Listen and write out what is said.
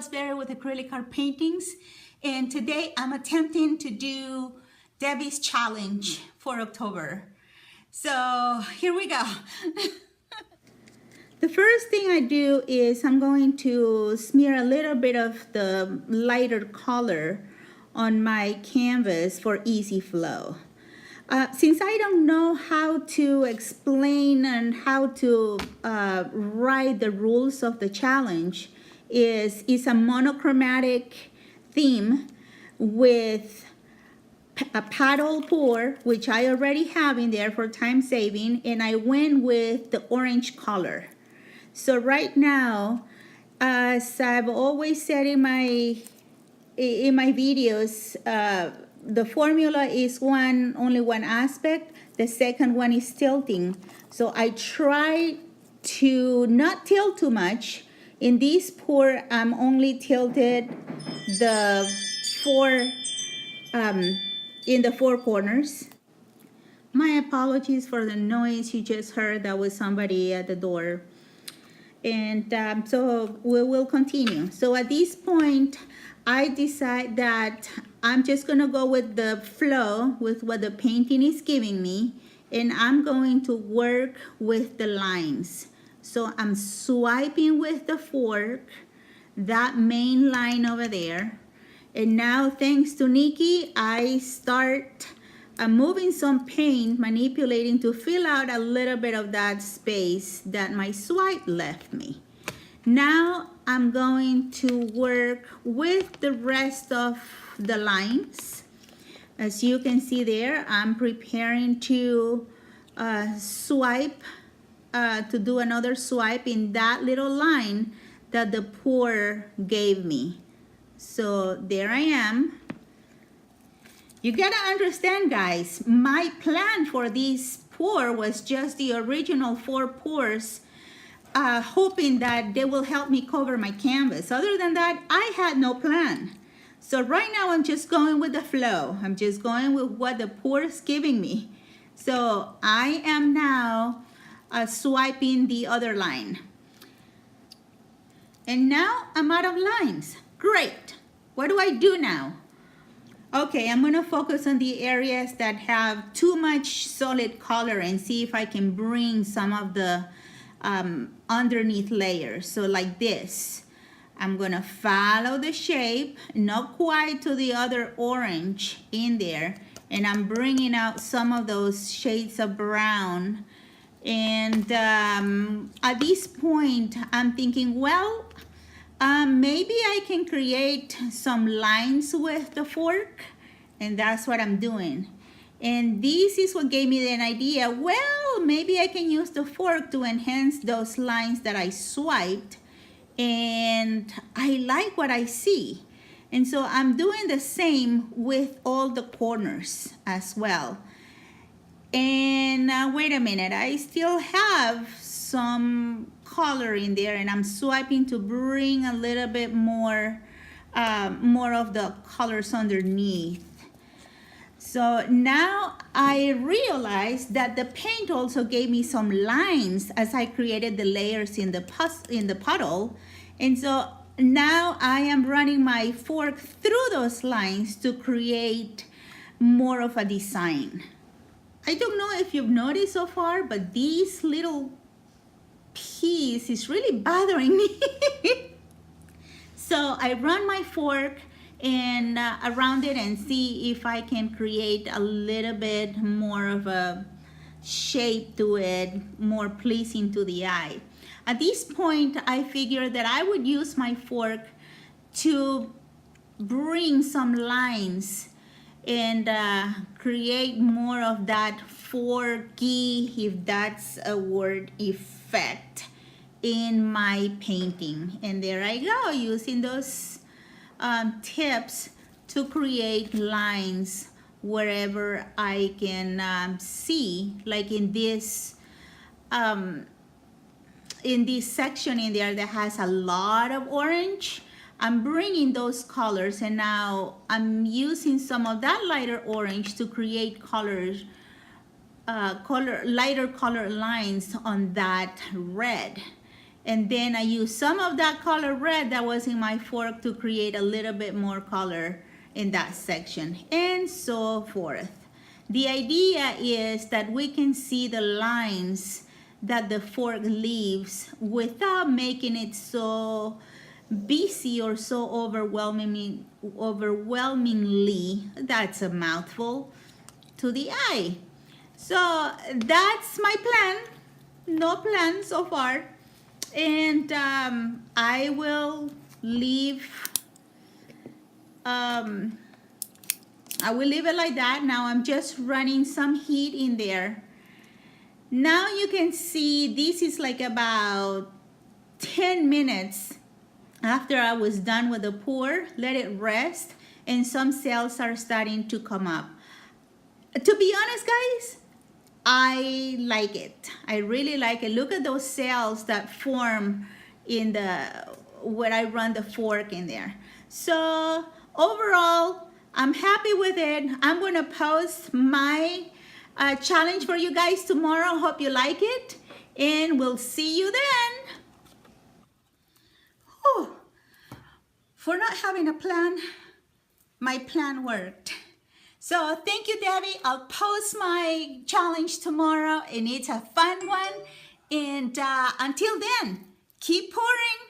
Berry with Acrylic Art Paintings, and today I'm attempting to do Debbie's challenge for October. So here we go. The first thing I do is I'm going to smear a little bit of the lighter color on my canvas for easy flow. Since I don't know how to explain and how to write the rules of the challenge, is a monochromatic theme with a paddle pour, which I already have in there for time saving, and I went with the orange color. So right now, as I've always said in my videos, the formula is only one aspect. The second one is tilting. So I try to not tilt too much. In this pour, I'm only tilted in the four corners. My apologies for the noise you just heard. That was somebody at the door. And so we will continue. So at this point, I decide that I'm just gonna go with the flow, with what the painting is giving me, and I'm going to work with the lines. So I'm swiping with the fork, that main line over there. And now, thanks to Nikki, I start moving some paint, manipulating to fill out a little bit of that space that my swipe left me. Now I'm going to work with the rest of the lines. As you can see there, I'm preparing to swipe, to do another swipe in that little line that the pour gave me. So there I am. You gotta understand, guys, my plan for this pour was just the original 4 pours, hoping that they will help me cover my canvas. Other than that, I had no plan. So right now I'm just going with the flow. I'm just going with what the pour is giving me. So I am now swiping the other line. And now I'm out of lines. Great. What do I do now? Okay, I'm gonna focus on the areas that have too much solid color and see if I can bring some of the underneath layers. So like this, I'm gonna follow the shape, not quite to the other orange in there, and I'm bringing out some of those shades of brown. And at this point, I'm thinking, well, maybe I can create some lines with the fork, and that's what I'm doing. And this is what gave me an idea. Well, maybe I can use the fork to enhance those lines that I swiped, and I like what I see. And so I'm doing the same with all the corners as well. And wait a minute, I still have some color in there, and I'm swiping to bring a little bit more of the colors underneath. So now I realized that the paint also gave me some lines as I created the layers in the puddle. And so now I am running my fork through those lines to create more of a design. I don't know if you've noticed so far, but this little piece is really bothering me. So I run my fork and around it and see if I can create a little bit more of a shape to it, more pleasing to the eye. At this point, I figured that I would use my fork to bring some lines and create more of that forky, if that's a word, effect in my painting. And there I go, using those tips to create lines wherever I can see, like in this section in there that has a lot of orange. I'm bringing those colors, and now I'm using some of that lighter orange to create colors, lighter color lines on that red. And then I use some of that color red that was in my fork to create a little bit more color in that section, and so forth. The idea is that we can see the lines that the fork leaves without making it so busy or so overwhelmingly, that's a mouthful, to the eye. So that's my plan. No plan so far. And I will leave it like that. Now I'm just running some heat in there. Now you can see this is like about 10 minutes after I was done with the pour. Let it rest, and some cells are starting to come up. To be honest, guys, I like it. I really like it. Look at those cells that form in where I run the fork in there. So overall, I'm happy with it. I'm going to post my challenge for you guys tomorrow. Hope you like it, and we'll see you then. Whew. For not having a plan, my plan worked. So thank you, Debbie. I'll post my challenge tomorrow, and it's a fun one. And until then, keep pouring.